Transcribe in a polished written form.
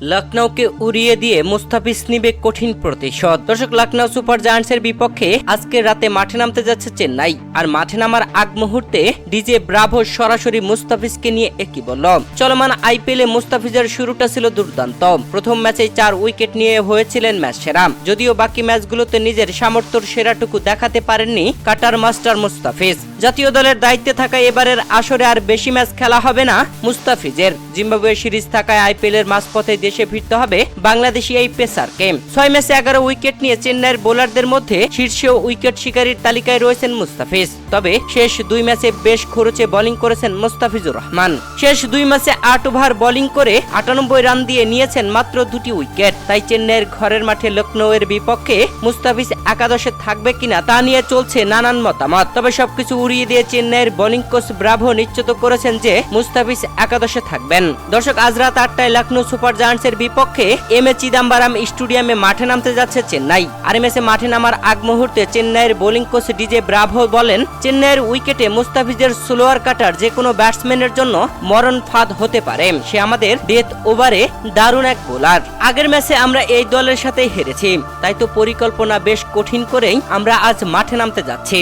লখনৌকে উড়িয়ে দিয়ে মুস্তাফিজ নিবে কঠিন প্রতিশোধ। দর্শক, লখনৌ সুপার জায়ান্টসের বিপক্ষে আজকে রাতে মাঠে নামতে যাচ্ছে চেন্নাই। আর মাঠে নামার আগ মুহূর্তে ডিজে ব্রাভো সরাসরি মুস্তাফিজকে নিয়ে একই বলল। চলমান আইপিএলে মুস্তাফিজের শুরুটা ছিল দুর্দান্ত। প্রথম ম্যাচে 4 উইকেট নিয়ে হয়েছিলেন ম্যাচ সেরা। যদিও বাকি ম্যাচগুলোতে নিজের সামর্থ্যের সেরাটুকু দেখাতে পারেননি কাটার মাস্টার মুস্তাফিজ। জাতীয় দলের দায়িত্বে থাকা এবারের আসরে আর বেশি ম্যাচ খেলা হবে না মুস্তাফিজের। জিম্বাবুয়ে সিরিজ থাকায় আইপিএলের মাঝপথে দেশে ফিরতে হবে বাংলাদেশি এই পেসারকে। 6 ম্যাচে 11 উইকেট নিয়ে চেন্নাইয়ের বোলারদের মধ্যে শীর্ষ উইকেট শিকারীর তালিকায় রয়েছেন মুস্তাফিজ। তবে শেষ 2 ম্যাচে বেশ খরচে বোলিং করেছেন মুস্তাফিজুর রহমান। শেষ 2 ম্যাচে 8 ওভার বোলিং করে 98 রান দিয়ে নিয়েছেন মাত্র 2টি উইকেট। তাই চেন্নাইয়ের ঘরের মাঠে লখনৌয়ের বিপক্ষে মুস্তাফিজ একাদশে থাকবে কিনা তা নিয়ে চলছে নানান মতামত। তবে সবকিছু উড়িয়ে দিয়ে চেন্নাইয়ের বোলিং কোচ ব্রাভো নিশ্চিত করেছেন যে মুস্তাফিজ একাদশে থাকবেন। দর্শক, আজ রাত 8টায় লখনৌ সুপার জায়ান্টসের বিপক্ষে এম.এ. চিদাম্বরম স্টেডিয়ামে মাঠে নামতে যাচ্ছে চেন্নাই। আর এই ম্যাচে মাঠে নামার আগ মুহূর্তে চেন্নাইয়ের বোলিং কোচ ডিজে ব্রাভো বলেন, চেন্নাইয়ের উইকেটে মুস্তাফিজের স্লোয়ার কাটার যে কোনো ব্যাটসম্যানের জন্য মরণ ফাঁদ হতে পারে। সে আমাদের ডেথ ওভারে দারুণ এক বোলার। আগের ম্যাচে আমরা এই দলের সাথে হেরেছি, তাই তো পরিকল্পনা বেশ কঠিন করেই আমরা আজ মাঠে নামতে যাচ্ছি।